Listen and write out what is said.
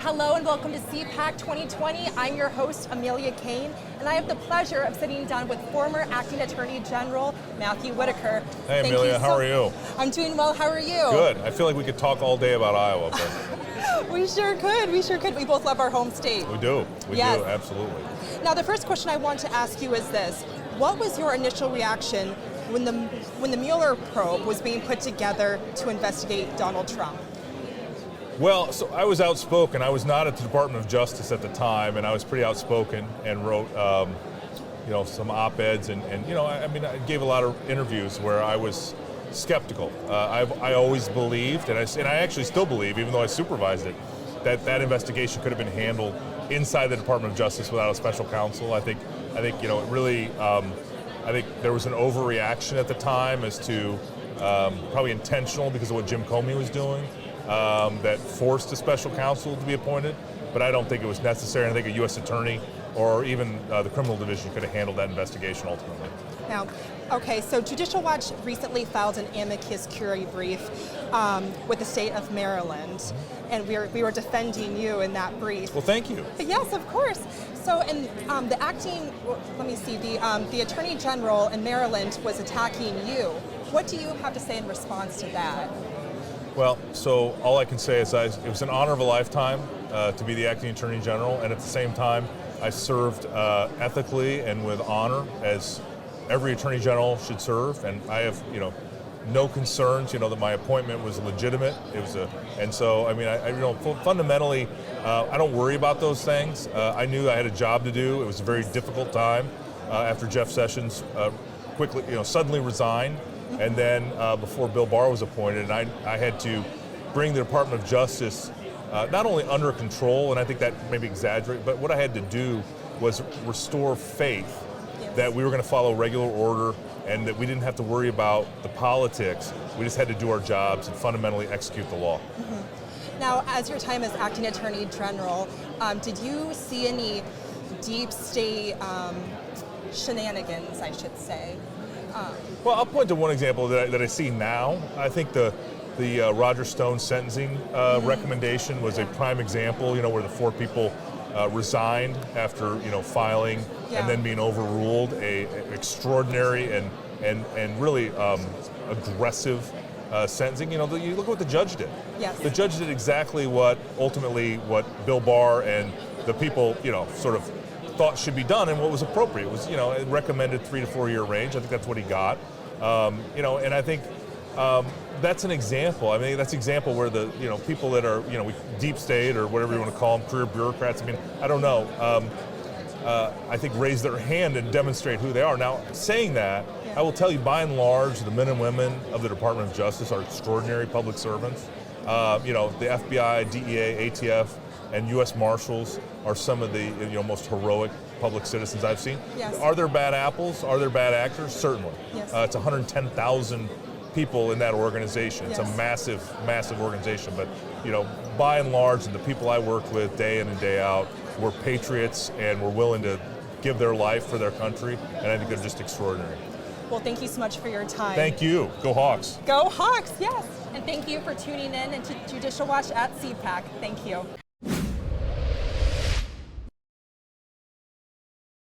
Hello and welcome to CPAC 2020. I'm your host, Amelia Kane, and I have the pleasure of sitting down with former Acting Attorney General Matthew Whitaker. Hey Amelia, how are you? I'm doing well, how are you? Good. I feel like we could talk all day about Iowa, but We sure could. We both love our home state. we do, Yes. absolutely. Now the first question I want to ask you is this. What was your initial reaction when the Mueller probe was being put together to investigate Donald Trump? Well, so I was outspoken. I was not at the Department of Justice at the time, and I was pretty outspoken and wrote, some op-eds, and I gave a lot of interviews where I was skeptical. I always believed, and I actually still believe, even though I supervised it, that investigation could have been handled inside the Department of Justice without a special counsel. I think it really. I think there was an overreaction at the time as to probably intentional because of what Jim Comey was doing. That forced a special counsel to be appointed, but I don't think it was necessary. I think a U.S. attorney or even the criminal division could have handled that investigation ultimately. Now, okay, so Judicial Watch recently filed an amicus curiae brief with the state of Maryland, and we were defending you in that brief. Well, thank you. Yes, of course. So, and the Attorney General in Maryland was attacking you. What do you have to say in response to that? Well, so all I can say is it was an honor of a lifetime to be the Acting Attorney General, and at the same time, I served ethically and with honor as every Attorney General should serve, and I have, no concerns, that my appointment was legitimate. Fundamentally, I don't worry about those things. I knew I had a job to do. It was a very difficult time after Jeff Sessions suddenly resigned. And then before Bill Barr was appointed, and I had to bring the Department of Justice not only under control, and I think that maybe exaggerate, but what I had to do was restore faith that we were going to follow regular order and that we didn't have to worry about the politics. We just had to do our jobs and fundamentally execute the law. Mm-hmm. Now, as your time as Acting Attorney General, did you see any deep state shenanigans, I should say? Well, I'll point to one example that I see now. I think the Roger Stone sentencing recommendation was a prime example, where the four people resigned after, filing and then being overruled. A extraordinary and really aggressive sentencing. You look at what the judge did. Yes. The judge did exactly what Bill Barr and the people, sort of thought should be done and what was appropriate. It was, it recommended 3 to 4 year range. I think that's what he got. And I think that's an example. I mean, that's an example where the, people that are, deep state or whatever you want to call them, career bureaucrats, I don't know, I think raise their hand and demonstrate who they are. Now, saying that, I will tell you, by and large, the men and women of the Department of Justice are extraordinary public servants. The FBI, DEA, ATF, and U.S. Marshals are some of the most heroic public citizens I've seen. Yes. Are there bad apples? Are there bad actors? Certainly. Yes. It's 110,000 people in that organization. It's a massive, massive organization. But by and large, the people I work with day in and day out were patriots and were willing to give their life for their country, and I think they're just extraordinary. Well, thank you so much for your time. Thank you. Go Hawks. Go Hawks, yes. And thank you for tuning in to Judicial Watch at CPAC. Thank you.